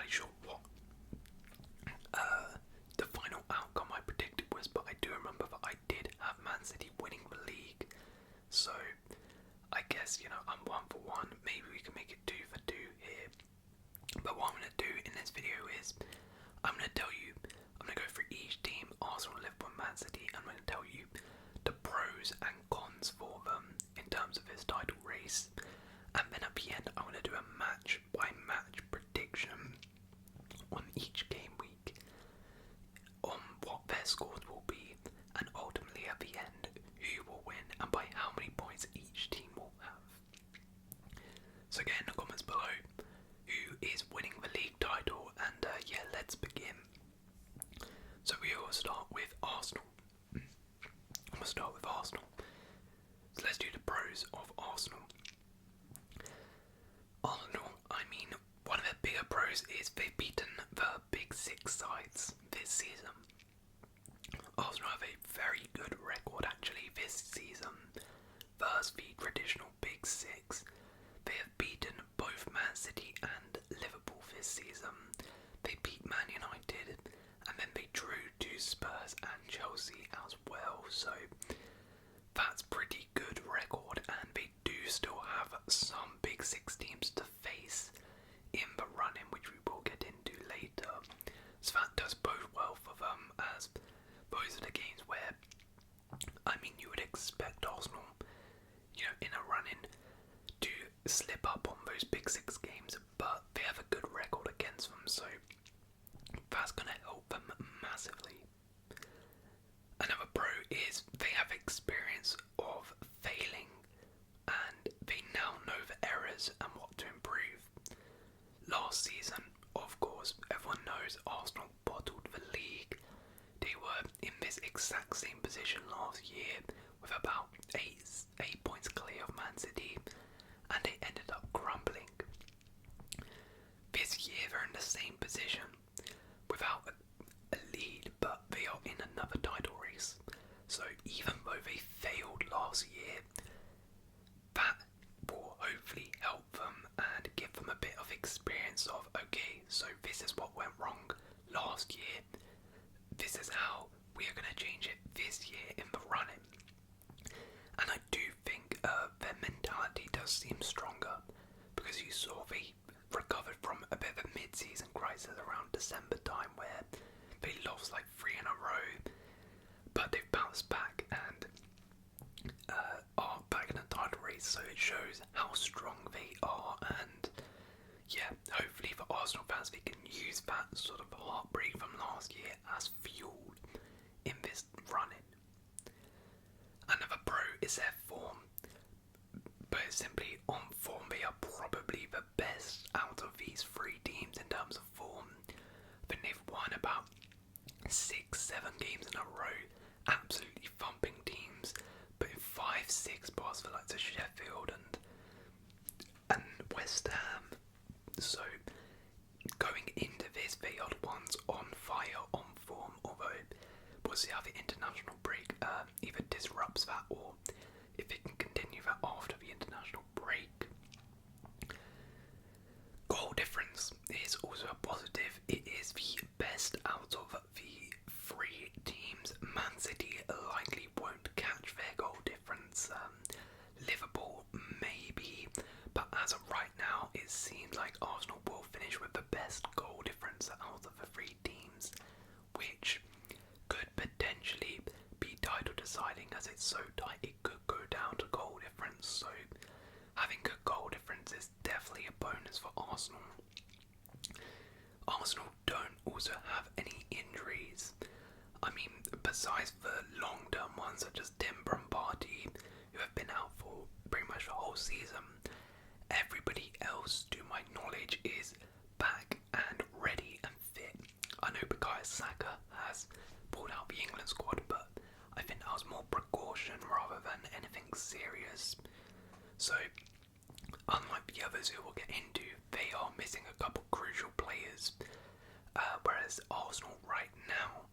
quite sure what the final outcome I predicted was, but I do remember that I did have Man City winning the league. So I guess, I'm 1-for-1. Maybe we can make it 2-for-2 here. But what I'm going to do in this video is I'm going to go through each team, Arsenal, Liverpool, Man City, and I'm going to tell you the pros and cons for them in terms of this title race. And then at the end, I'm going to do a match by match prediction on each game week on what their scores will be, and ultimately at the end who will win and by how many points each team will have. So get in the comments below who is winning the league title, and yeah, let's begin. So we will start with Arsenal. I'm going to start with Arsenal. So let's do the pros of Arsenal. One of their bigger pros is they've beaten the big six sides this season. Arsenal have a very good record actually this season versus the traditional big six. They have beaten both Man City and Liverpool this season. They beat Man United and then they drew to Spurs and Chelsea as well. So that's pretty good record, and they do still have some big six teams to face in the run-in, which we will get into later. So that does bode well for them, as those are the games where, you would expect Arsenal, in a run-in to slip up on those big six games, but they have a good record against them, so that's going to help them massively. Another pro is they have experience of failing, and they now know the errors and what to improve. Last season, of course, everyone knows Arsenal bottled the league. They were in this exact same position last year with about 8 points clear of Man City, and they ended up crumbling. This year they're in the same position without a lead, but they are in another title race. So even though they failed last year, that will hopefully help them and give them a bit of experience of, okay, so this is what went wrong last year, this is how we are going to change it this year in the running. And I do think their mentality does seem stronger, because you saw they recovered from a bit of a mid-season crisis around December time where they lost like 3 in a row, but they've bounced back and are back in the title race, so it shows how strong they are. And yeah, hopefully for Arsenal fans, they can use that sort of heartbreak from last year as fuel in this run-in. Another pro is their form, but simply on form they are probably the best out of these 3 teams in terms of form. I think they've won about 6-7 games in a row, absolutely thumping teams, but in 5-6 past the likes of Sheffield and West Ham. So going into this, they are the ones on fire, on form, although we'll see how the international break either disrupts that, or if it can continue that after the international break. Goal difference is also a positive. It is the best out of the 3 teams. Man City likely won't catch their goal difference. Liverpool maybe, but as of right now, it seems like Arsenal will finish with the best goal difference out of the 3 teams, which could potentially be title deciding, as it's so tight it could go down to goal difference. So having good goal difference is definitely a bonus for Arsenal. Arsenal don't also have any injuries. Besides the long-term ones such as Timber and Partey, who have been out for pretty much the whole season, everybody else, to my knowledge, is back and ready and fit. I know Bukayo Saka has pulled out the England squad, but I think that was more precaution rather than anything serious. So, unlike the others who we'll get into, they are missing a couple crucial players, whereas Arsenal right now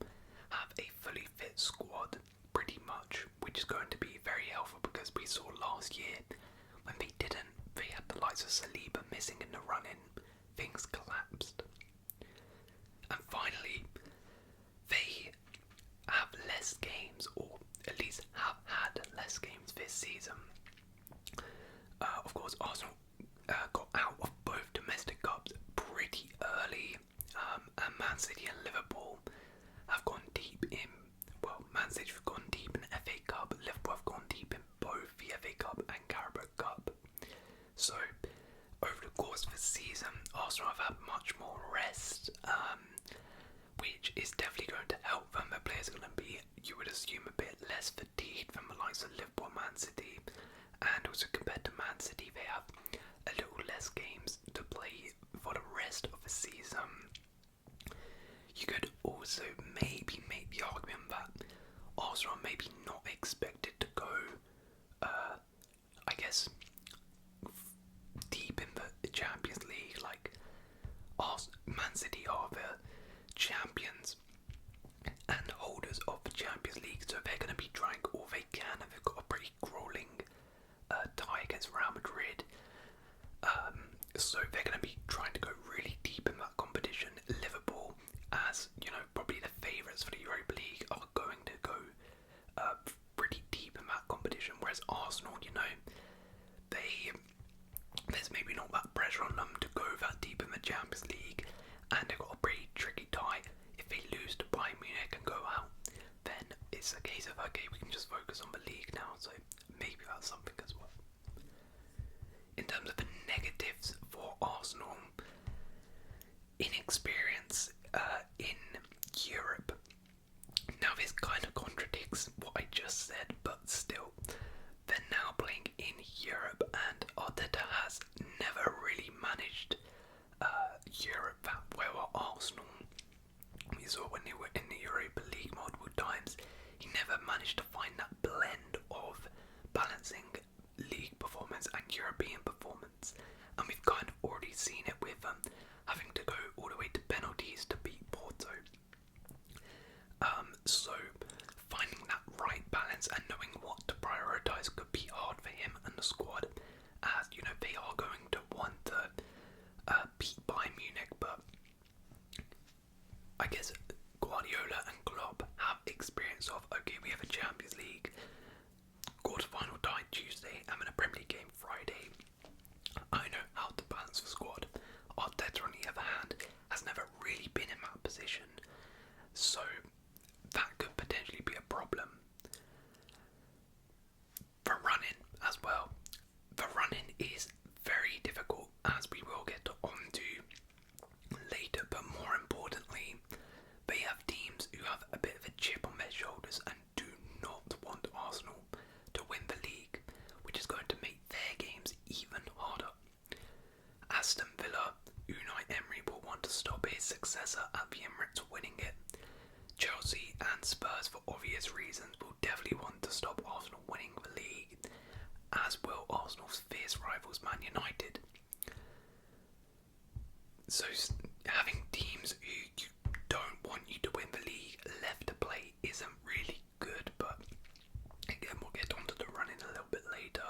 have a fully fit squad, pretty much, which is going to be very helpful, because we saw last year when they didn't, they had the likes of Saliba missing in the run-in, things collapsed. season. Of course, Arsenal got out of both domestic cups pretty early, and Man City and Liverpool have gone deep in. Well, Man City have gone deep in the FA Cup. Liverpool have gone deep in both the FA Cup and Carabao Cup. So, over the course of the season, Arsenal have had much more rest, which is definitely going to help them. The players are going to be, you would assume, a bit less fatigued than the likes of Liverpool and Man City. And also compared to Man City, they have a little less games to play for the rest of the season. You could also maybe make the argument that Arsenal are maybe not expected to go, I guess, deep in the Champions League. Like, Man City are the champions and holders of the Champions League, so they're going to be trying all they can, and they've got a pretty grueling tie against Real Madrid. So they're going to be trying to go really deep in that competition. Liverpool, as you know, probably the favourites for the Europa League, are going to go pretty deep in that competition. Whereas Arsenal, you know, there's maybe not that pressure on them to go that deep in the Champions League, and they've got a pretty tricky tie. If they lose to Bayern Munich and go out, then it's a case of, okay, we can just focus on the league now. So maybe that's something as well. In terms of the negatives for Arsenal, inexperience in Europe. Now this kind of contradicts what I just said, but still, they're now playing in Europe, and Arteta has never really managed Europe that well at Arsenal. We saw when they were in the Europa League multiple times, he never managed to find that blend of balancing league performance and European performance, and we've kind of already seen it with having to go all the way to penalties to beat Porto. So finding that right balance and knowing what to prioritise could be hard for him and the squad, as you know they are going to want to beat Bayern Munich, but I guess Guardiola and Klopp have experience of, okay, we have a Champions League quarter-final tie Tuesday and then a Premier League game Friday. I know how to balance the squad. Arteta, on the other hand, has never really been in that position, so that could potentially be a problem. The running as well. The running is very difficult, as we will get onto later, but more importantly, they have teams who have a bit of a chip on their shoulders and do not want Arsenal to win the league, which is going to make their games even harder. Aston Villa, Unai Emery will want to stop his successor at the Emirates winning it. Chelsea and Spurs, for obvious reasons, will definitely want to stop Arsenal winning the league, as will Arsenal's fierce rivals Man United. So having teams who don't want you to win the league left to play isn't really good, but again, we'll get onto the running a little bit later.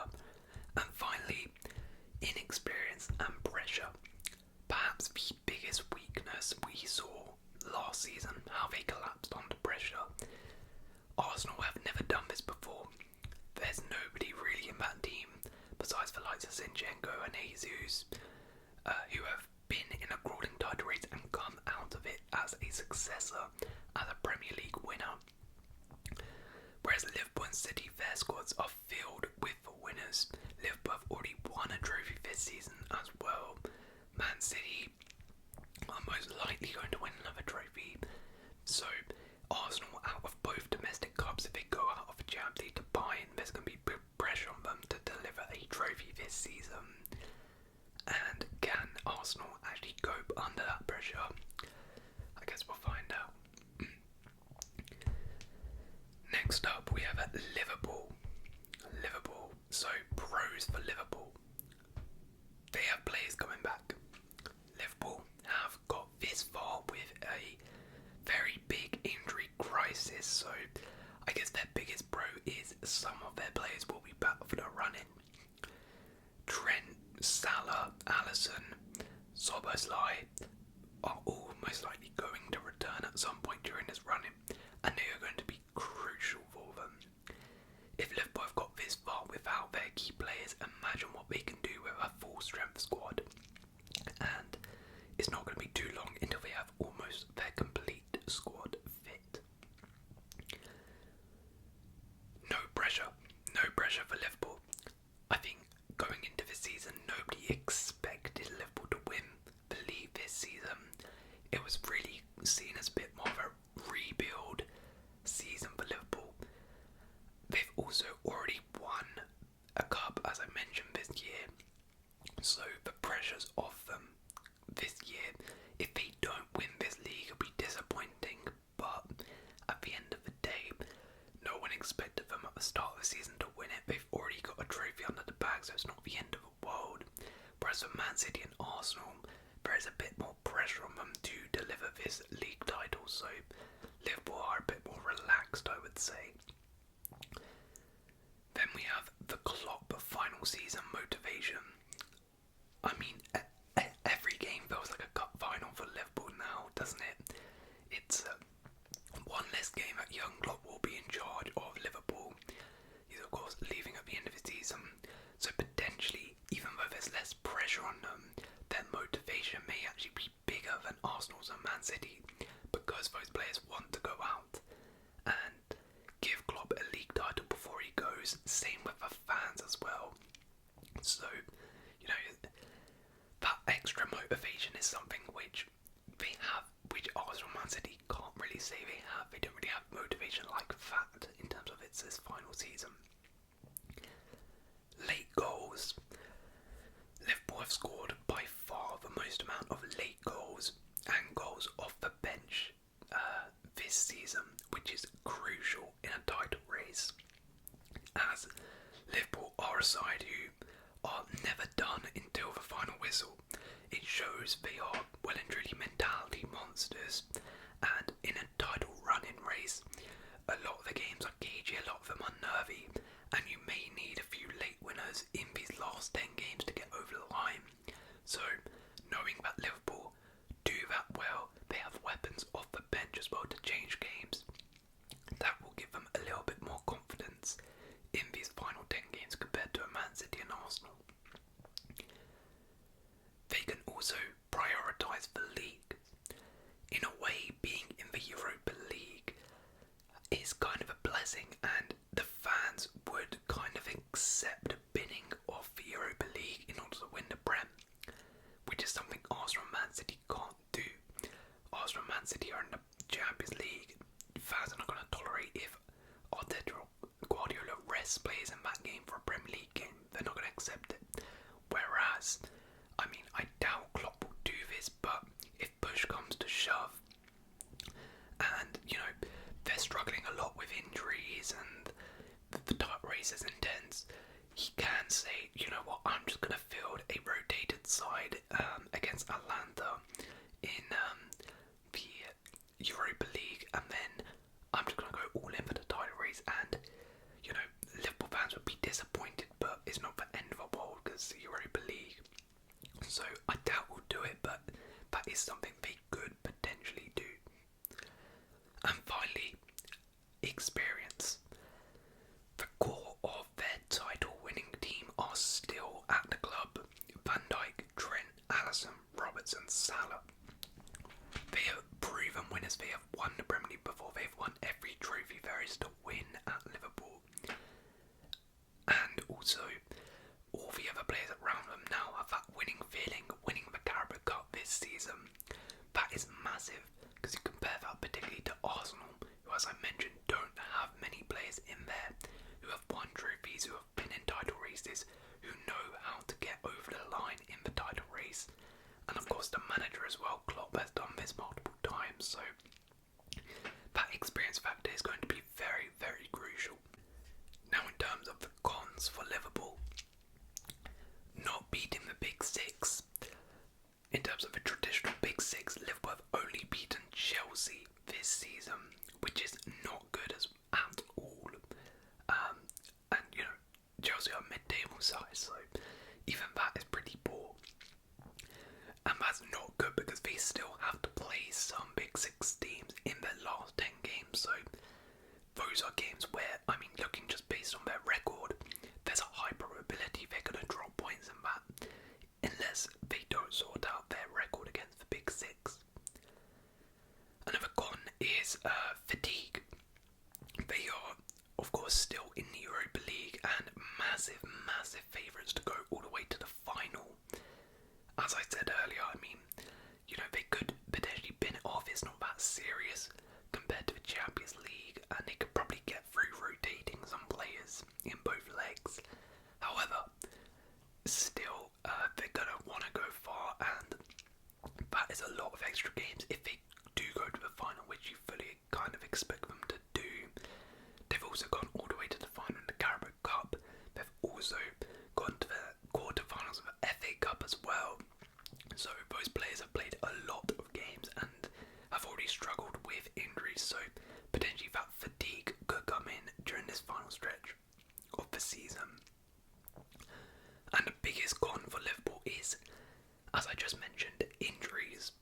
And finally, inexperience and pressure. Perhaps the biggest weakness we saw last season, how they collapsed under pressure. Arsenal have never done this before. There's nobody really in that team, besides the likes of Zinchenko and Jesus, who have been in a grueling title race and come out of it as a successor, as a Premier League winner. Whereas Liverpool and City, their squads are filled with winners. Liverpool have already won a trophy this season as well. Man City are most likely going to win another trophy. So Arsenal, out of both domestic cups, if they go out of the Champions League to Bayern, there's going to be big pressure on them to deliver a trophy this season. And can Arsenal actually cope under that pressure? I guess we'll find out. Next up, we have Liverpool. So pros for Liverpool. They have players coming back. Liverpool have got this far with a very big injury crisis, so I guess their biggest pro is some of their players will be back for the run-in. Trent, Salah, Alisson, Szoboszlai are all most likely going to return at some point during this run-in, and they are going to be crucial for them. If Liverpool have got this far with without their key players, imagine what they can do with a full strength squad. And it's not going to be too long until they have almost their complete squad fit. No pressure for Liverpool. I think going into the season, nobody expected Liverpool to win the league this season. It was really seen as a bit more of a rebuild season for Liverpool. They've also already won a cup, as I mentioned, this year. So the pressure's off them this year. If they don't win this league, it'll be disappointing. But at the end of the day, no one expected them at the start of the season to win it. They've already got a trophy under the bag, so it's not the end of the world. Whereas for Man City and Arsenal, there is a bit more pressure on them to deliver this league title. So Liverpool are a bit more relaxed, I would say. Then we have the Klopp final season motivation. I mean, every game feels like a cup final for Liverpool now, doesn't it? It's one less game that young Klopp will be in charge of Liverpool. He's of course leaving at the end of the season, so potentially, even though there's less pressure on them, their motivation may actually be bigger than Arsenal's and Man City, because those players want to go out and give Klopp a league title before he goes. Same with the fans as well. So, you know, that extra motivation is something which they have, which Arsenal and Man City can't really say they have. They don't really have motivation like that in terms of it's this final season. Late goals. Liverpool have scored by far the most amount of late goals and goals off the bench this season, which is crucial in a title race, as Liverpool are a side who are never done until the final whistle. It shows they are well and truly mentality monsters, and in a title running race, a lot of the games are cagey, a lot of them are nervy, and you may need a few late winners in these last 10 games to get over the line. So, knowing that Liverpool do that well, they have weapons off the bench as well to change games. That will give them a little bit more confidence in these final 10 games compared to a Man City and Arsenal. They can also prioritise the league. In a way, being in the Europa League is kind of a blessing, and the fans would kind of accept binning off the Europa League in order to win the Prem, which is something Arsenal and Man City can't do. Arsenal and Man City are in the Champions League. Fans are not going to tolerate if Arteta or Guardiola rests players in that game for a Premier League game. They're not going to accept it. Whereas, I mean, I doubt Klopp will do this, but if push comes to shove, and, you know, they're struggling a lot with injuries and the title race is intense, he can say, you know what, I'm just going to field a rotated side against Atlanta in the Europa League, and then I'm just going to go all in for the title race. And, you know, Liverpool fans would be disappointed, but it's not the end of the world because the Europa League. So I doubt we'll do it, but that is something they could potentially do. And finally, experience. The core of their title-winning team are still at the club. Van Dijk, Trent, Alisson, Robertson, Salah. They have proven winners. They have won the Premier League before. They've won every trophy there is to win at Liverpool. And also, all the other players around them now have that winning feeling, winning the Carabao Cup this season. That is massive, because you compare that particularly to Arsenal, who, as I mentioned, don't have many players in there who have won trophies, who have been in title races, who know how to get over the line in the title race. And of course the manager as well, Klopp, has done this multiple times, so that experience factor is going to be very, very crucial. Now, in terms of the cons for Liverpool, not beating the Big Six. In terms of the traditional Big Six, Liverpool have only beaten Chelsea this season, which is not good at all. And, you know, Chelsea are mid-table side, so even that is pretty poor. And that's not good because they still have to play some Big Six teams in their last 10 games. So those are games where, I mean, looking just based on their record, there's a high massive, massive favourites to go all the way to the final. As I said earlier, I mean, they could potentially pin it off. It's not that serious compared to the Champions League, and they could probably get through rotating some players in both legs. However, still, they're going to want to go far, and that is a lot of extra games if they do go to the final, which you fully kind of expect them to do. They've also gone all the way to the final in the Carabao Cup. They've also gone to the quarterfinals of the FA Cup as well. So those players have played a lot of games and have already struggled with injuries, so potentially that fatigue could come in during this final stretch of the season. And the biggest con for Liverpool is, as I just mentioned, injuries.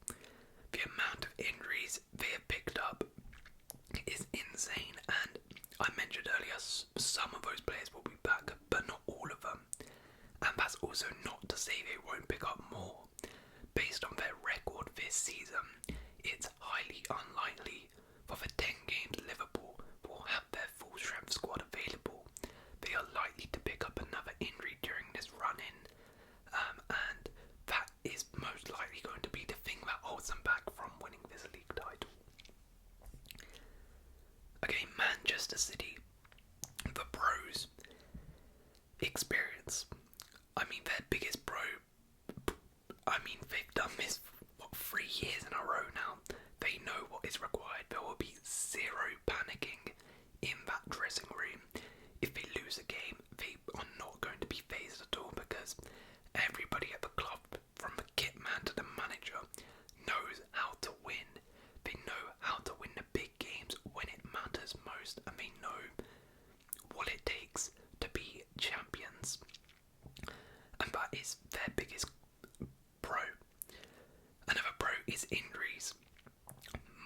The amount of injuries they have picked up is insane, and I mentioned earlier some of those players will be back, but not all of them. And that's also not to say they won't pick up more. Based on their record this season, it's highly unlikely for the 10 games Liverpool will have their full strength squad available. They are likely to pick up another injury during this run-in, and that is most likely going to be the thing that holds them back from winning this league title. Okay, Manchester City, the pros. Experience. I mean, their biggest pro. They've done this for 3 years in a row now. They know what is required. There will be zero panicking in that dressing room. If they lose a game, they are not going to be phased at all, because everybody at the club, from the kit man to the manager, knows how to win. They know how to win the big games when it matters most, and they know what it takes to be champions. And that is their biggest pro. Another pro is injuries.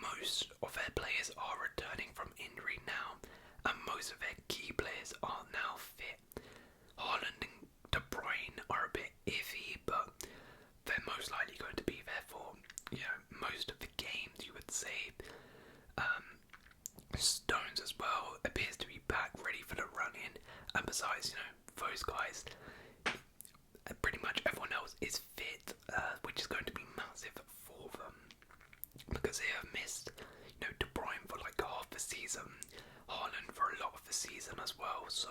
Most of their players are returning from injury now, and most of their key players are now fit. Haaland and De Bruyne are a bit iffy, but they're most likely going to be there for most of the games, you would say. Stones as well appears to be back, ready for the run-in, and besides, those guys, pretty much everyone else is fit, which is going to be massive for them, because they have missed, De Bruyne for like half the season, Haaland for a lot of the season as well. So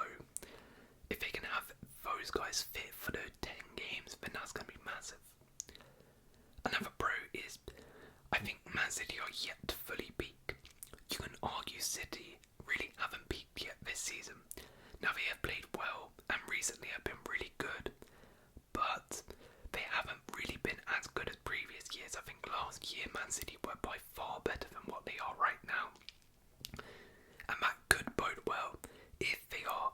if they can have those guys fit for the 10 games, then that's going to be massive. Another pro is, I think Man City are yet to fully peak. You can argue City really haven't peaked yet this season. Now they have played well and recently have been really good, but they haven't really been as good as previous years. I think last year Man City were by far better than what they are right now, and that could bode well if they are,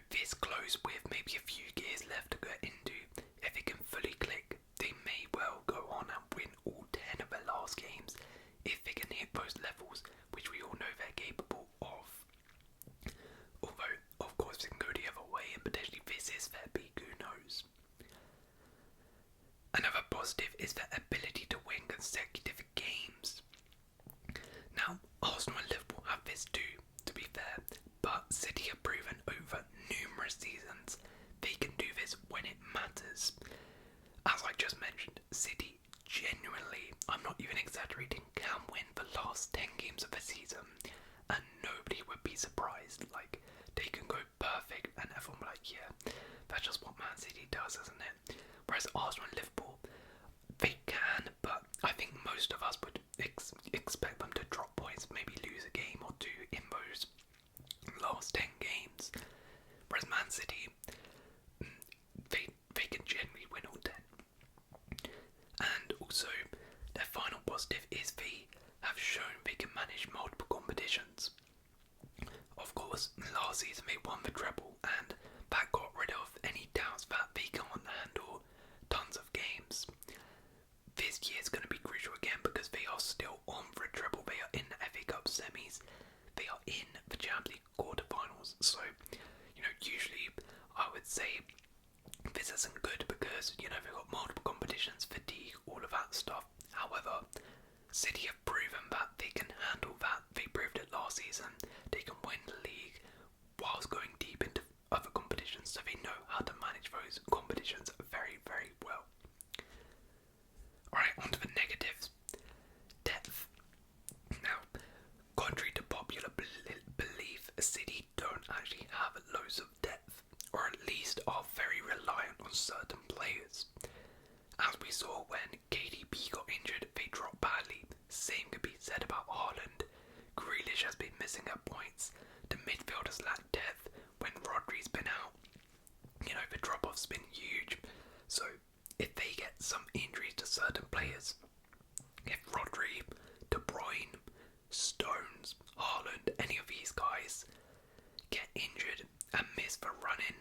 this close with maybe a few gears left to get into. If they can fully click, they may well go on and win all 10 of their last games if they can hit those levels, which we all know they're capable of. Although, of course, they can go the other way and potentially this is their peak, who knows. Another positive is their ability to win consecutive games. Now, Arsenal and Liverpool have this too, to be fair, but City have proven over numerous seasons they can do this when it matters. As I just mentioned, City genuinely, I'm not even exaggerating, can win the last 10 games of the season, and nobody would be surprised. Like, they can go perfect and everyone will be like, yeah, that's just what Man City does, isn't it? Whereas Arsenal and Liverpool, they can, but I think most of us would expect them to drop points, maybe lose a game or two in those last 10 games. Whereas Man City, they can generally win all 10. And also, their final positive is they have shown they can manage multiple competitions. Of course, last season they won the treble, and that got rid of any doubts that they can't handle tons of games. This year is going to be crucial again because they are still on for a treble. They are in the FA Cup semis, they are in the Champions League quarterfinals. So, usually I would say this isn't good because, they've got multiple competitions, fatigue, all of that stuff. However, City have proven that they can handle that. They proved it last season. They can win the league whilst going deep into other competitions. competitions, so they know how to manage those competitions very, very well. Alright, on to the negatives. Depth. Now, contrary to popular belief, City don't actually have loads of depth, or at least are very reliant on certain players. As we saw when KDB got injured, they dropped badly. Same could be said about Haaland. Grealish has been missing at points. The midfielders lack depth when Rodri's been out. You know, the drop-off's been huge. So, if they get some injuries to certain players, if Rodri, De Bruyne, Stones, Haaland, any of these guys get injured and miss the run-in,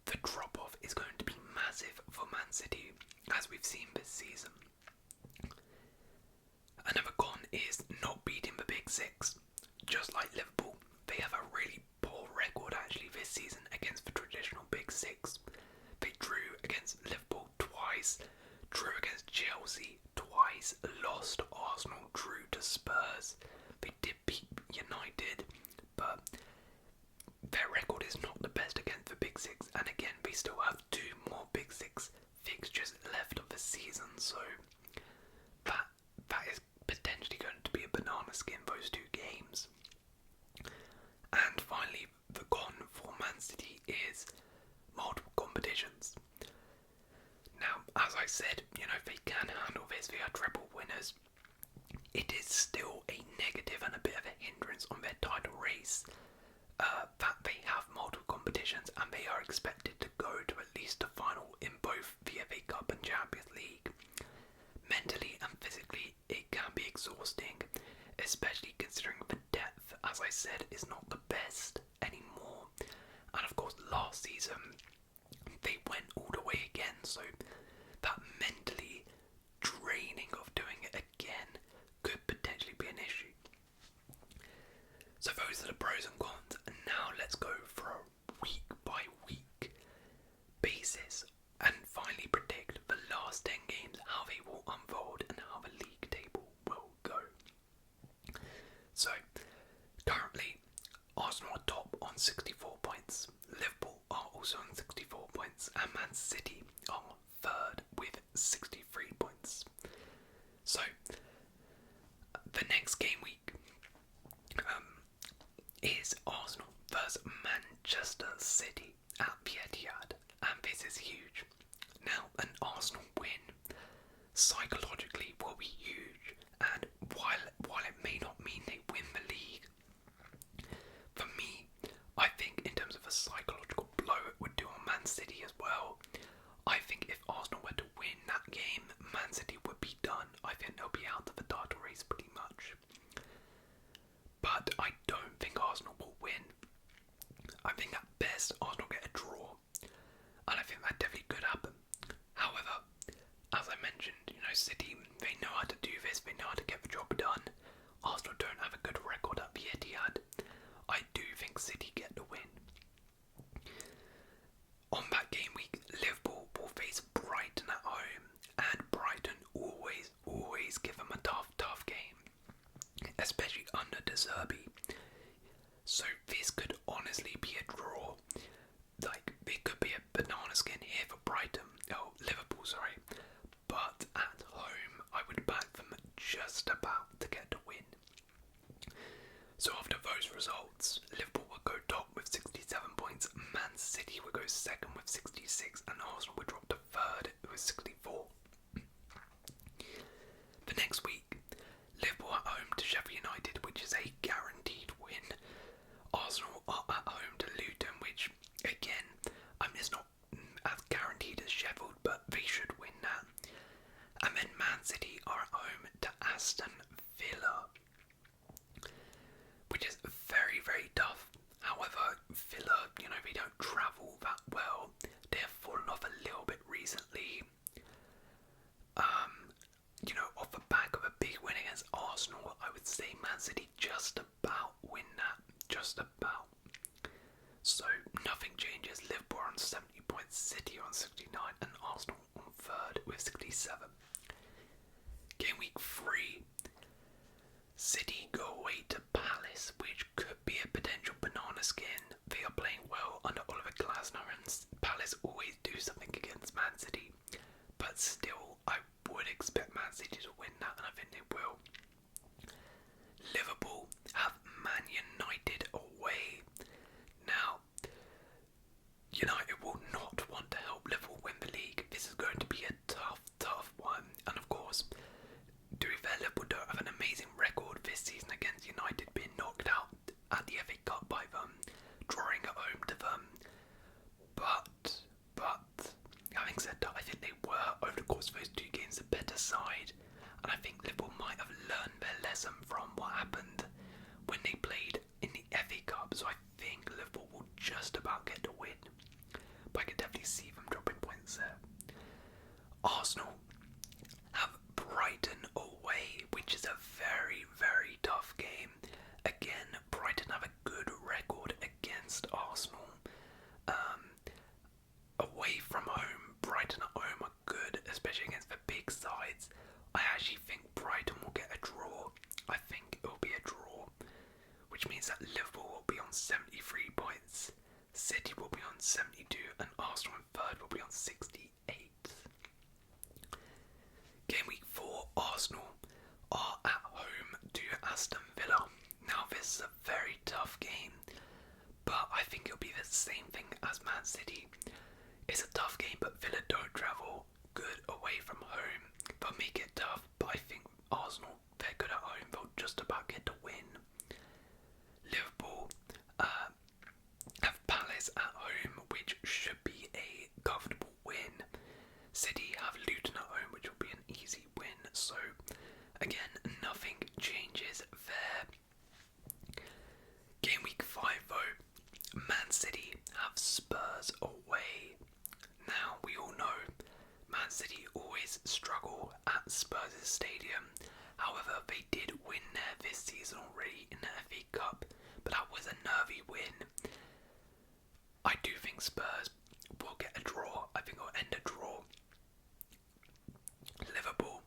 the drop-off is going to be massive for Man City, as we've seen this season. Another con is not beating the Big Six. Just like Liverpool, they have a really poor record actually this season against the traditional Big Six. They drew against Liverpool twice, drew against Chelsea twice, lost Arsenal, drew to Spurs. They did beat United, but their record is not the best against the Big Six, and again they still have 2 more Big Six fixtures left of the season, so that is potentially going to be a banana skin, those 2 games. And finally, the con for Man City is multiple competitions. Now, as I said, you know, they can handle this, they are treble winners. It is still a negative and a bit of a hindrance on their title race, that they have multiple competitions and they are expected to go to at least a final in both the FA Cup and Champions League. Mentally and physically, it can be exhausting, especially considering the depth, as I said, is not the best anymore. And of course, last season, they went all the way again, so that mentally draining of doing it again could potentially be an issue. So those are the pros and cons, and now let's go for a week by week basis and finally predict the last 10 games, how they will unfold and how the league table will go. So, currently, Arsenal are top on 64 points, Liverpool are also on 64 points, and Man City are third with 63 points. So, the next game week is Arsenal versus Manchester City at the Etihad, and this is huge. Now, an Arsenal win psychologically will be huge, and while it may not mean they win the league, for me, I think in terms of a psychological blow it would do on Man City as well. I think if Arsenal were to win that game, Man City would be done. I think they'll be out of the title race pretty much. But I don't think Arsenal will win. I think at best Arsenal get a draw, and I think that definitely could happen. However, as I mentioned, you know, City, they know how to do this, they know how to get the job done. Arsenal don't have a good record at the Etihad. I do think City get the win. On that game week, Liverpool will face Brighton at home, and Brighton always give them a tough game, especially under De Zerbi. So this could honestly be a draw. Like, it could be a banana skin here for Liverpool, sorry. But at home, I would back them just about to get the win. So after those results, Liverpool will go top with 67 points, Man City will go second with 66, and Arsenal will drop to third with 64. The next week, Liverpool at home to Sheffield United, which is a guaranteed win. Arsenal are at home to Luton, which, again, it's not as guaranteed as Sheffield, but they should win that. And then Man City are at home to Aston Villa, which is very, very tough. However, Villa, you know, they don't travel that well. They have fallen off a little bit recently. You know, off the back of a big win against Arsenal, I would say Man City just about win that. Just about. So, nothing changes. Liverpool on 70 points, City on 69, and Arsenal on third with 67. Game week 3. City go away to Palace, which could be a potential banana skin. They are playing well under Oliver Glasner on 73 points, City will be on 72, and Arsenal in third will be on 68. Game week 4, Arsenal are at home to Aston Villa. Now this is a very tough game, but I think it'll be the same thing as Man City. It's a tough game, but Villa don't travel good away from home. They'll make it tough, but I think Arsenal, they're good at home. They'll just about get the win. Liverpool have Palace at home, which should be a comfortable win. City have Luton at home, which will be an easy win. So, again, nothing changes there. Game week 5 though, Man City have Spurs away. Now, we all know Man City always struggle at Spurs' stadium. However, they did win there this season already in the FA Cup, but that was a nervy win. I do think Spurs will get a draw. I think it'll end a draw. Liverpool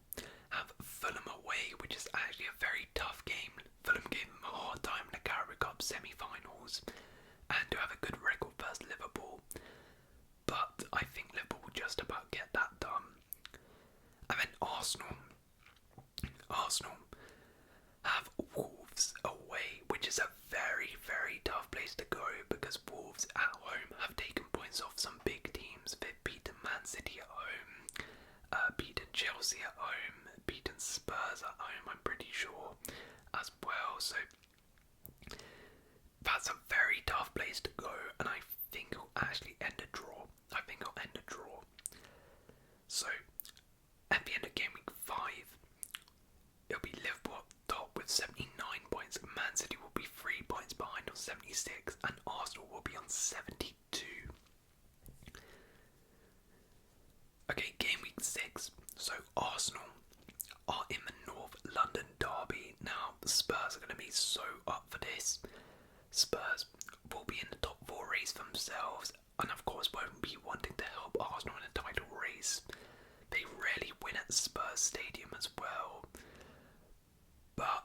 have Fulham away, which is actually a very tough game. Fulham gave them a hard time in the Carabao Cup semi-finals and to have a good record versus Liverpool. But I think Liverpool will just about get that done. And then Arsenal have Wolves away, which is a very, very tough place to go because Wolves at home have taken points off some big teams. They've beaten Man City at home, beaten Chelsea at home, beaten Spurs at home, I'm pretty sure, as well. So that's a very tough place to go, and I think it'll actually end a draw. So, at the end of game week 5, it'll be Liverpool up top with 79 points, Man City will be 3 points behind on 76, and Arsenal will be on 72. Okay, game week 6. So, Arsenal are in the North London derby. Now, the Spurs are going to be so up for this. Spurs will be in the top 4 race themselves, and of course won't be wanting to help Arsenal in a title race. They rarely win at Spurs Stadium as well. But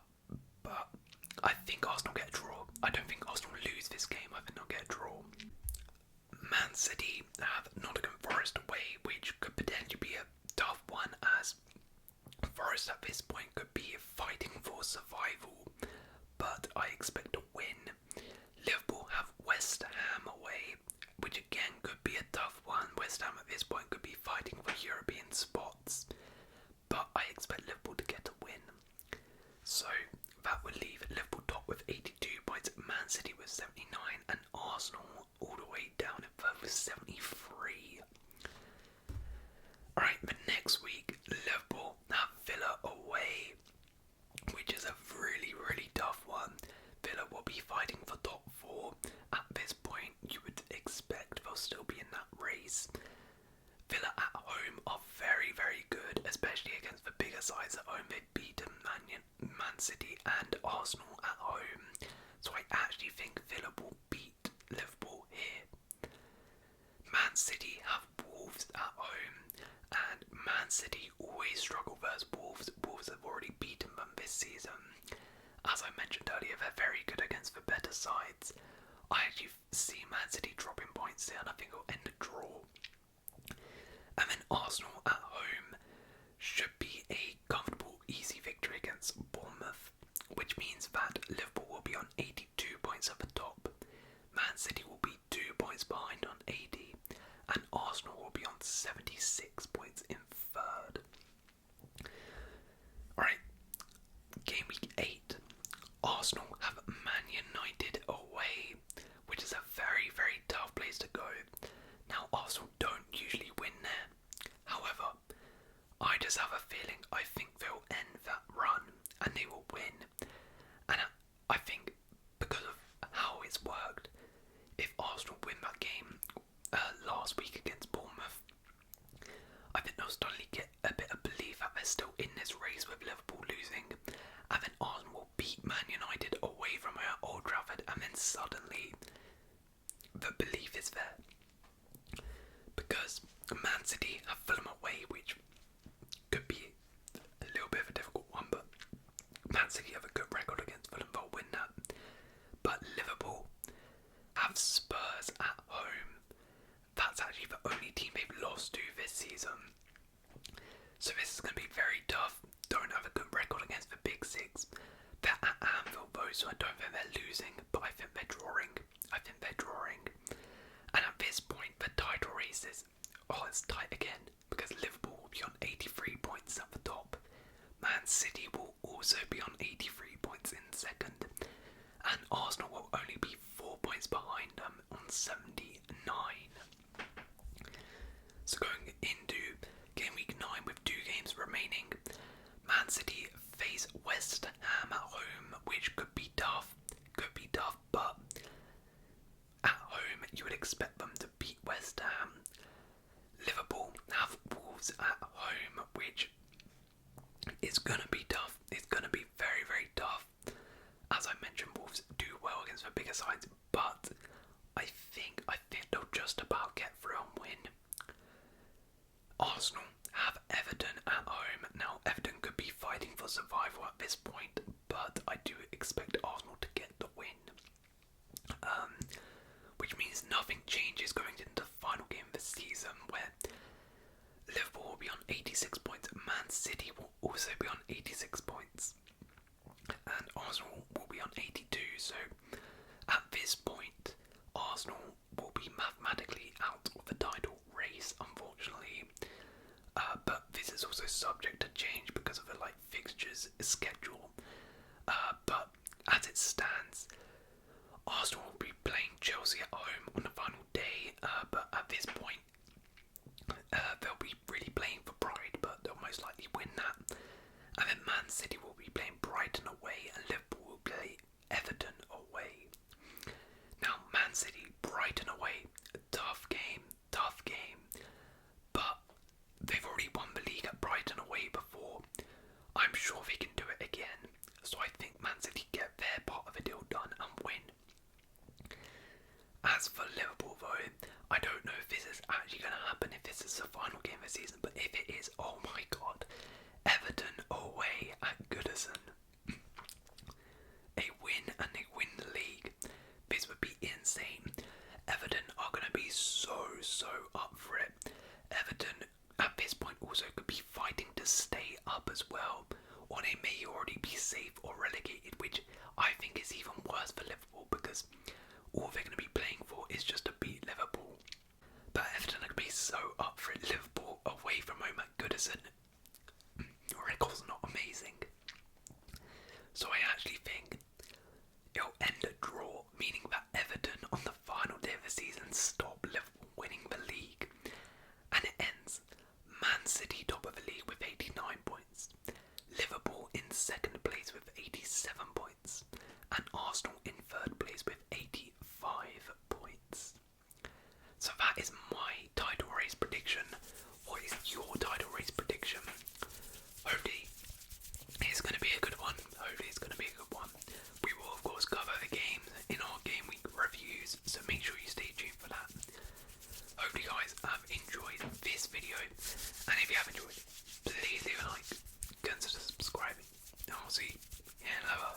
I think Arsenal get a draw. I don't think Arsenal lose this game. I think they'll get a draw. Man City have Nottingham Forest away, which could potentially be a tough one, as Forest at this point could be fighting for survival. But I expect a win. Liverpool have West Ham away, which again could be a tough one. West Ham at this point could be fighting for European spots, but I expect Liverpool to get a win. So that would leave Liverpool top with 82 points, Man City with 79, and Arsenal all the way down at third with 73. Alright, but next week, Liverpool have Villa away, which is a really, really tough one. Villa will be fighting for top 4. At this point, you would expect they'll still be in that race. Villa at home are very, very good, especially against the bigger sides at home. They've beaten Man City and Arsenal at home. So I actually think Villa will beat Liverpool here. Man City have Wolves at home, and Man City always struggle versus Wolves. Wolves have already beaten them this season. As I mentioned earlier, they're very good against the better sides. I actually see Man City dropping points here, and I think it'll end a draw. And then Arsenal at home should be a comfortable, easy victory against Bournemouth, which means that Liverpool will be on 82 points at the top, Man City will be 2 points behind on 80, and Arsenal will be on 76 points in third. Alright, game week 8. Arsenal have Man United away, which is a very, very tough place to go. Now, Arsenal don't usually win there. However, I just have a feeling I think they'll end that run and they will win. And I think because of how it's worked, if Arsenal win that game last week against Bournemouth, I think they'll suddenly get a bit of belief that they're still in this race with Liverpool losing, and then Arsenal will beat Man United away from her at Old Trafford, and then suddenly the belief is there. Because Man City have Fulham away, which could be a little bit of a difficult one, but Man City have a good record against Fulham, they'll win that. But Liverpool so I don't think they're losing, but I think they're drawing. And at this point, the title race is, it's tight again, because Liverpool will be on 83 points at the top. Man City will also be on 83 points in second, and Arsenal will only be 4 points behind them on 79. So going into game week 9 with 2 games remaining, Man City face West Ham at home, which could be tough, but at home you would expect them to beat West Ham. Liverpool have Wolves at home, which is going to be tough. It's going to be very, very tough. As I mentioned, Wolves do well against the bigger sides, but I think they'll just about get through and win. Arsenal have Everton at home. Now, Everton could be fighting for survival at this point, but I do expect Arsenal to get the win. Which means nothing changes going into the final game of the season, where Liverpool will be on 86 points, Man City will also be on 86 points, and Arsenal will be on 82, so at this point, Arsenal will be mathematically out of the title race, unfortunately, but this is also subject to change because of the fixtures schedule, but as it stands, Arsenal will be playing Chelsea at home on the final day, but at this point, they'll be really playing for pride, but they'll most likely win that. And then Man City will be playing Brighton away, and Liverpool will play Everton away. Now, Man City, Brighton away, tough game, but they've already won the league at Brighton away before. I'm sure they can do it again, so I think Man City get their part of the deal done and win. As for Liverpool though, I don't know if this is actually going to happen, if this is the final game of the season, but if it is, oh my god, Everton away at Goodison. A win and they win the league. This would be insane. Everton are going to be so up for it. Everton at this point also could be fighting to stay up as well, or they may already be safe or relegated, which I think is even worse for Liverpool because all they're going to be playing for is just to beat Liverpool. But Everton are going to be so up for it. Liverpool away from home at Goodison. Record's not amazing. So I actually think it'll end a draw, meaning that Everton on the final day of the season stop Liverpool winning the league. And it ends Man City top of the league with 89 points. Liverpool in second place with 87 points. And Arsenal in third place with 85 points. So that is my title race prediction. What is your title race prediction? Hopefully it's going to be a good one. We will of course cover the games in our game week reviews, so make sure you stay tuned for that. Hopefully you guys have enjoyed this video, and if you have enjoyed, please leave a like, consider subscribing, and I'll see you in another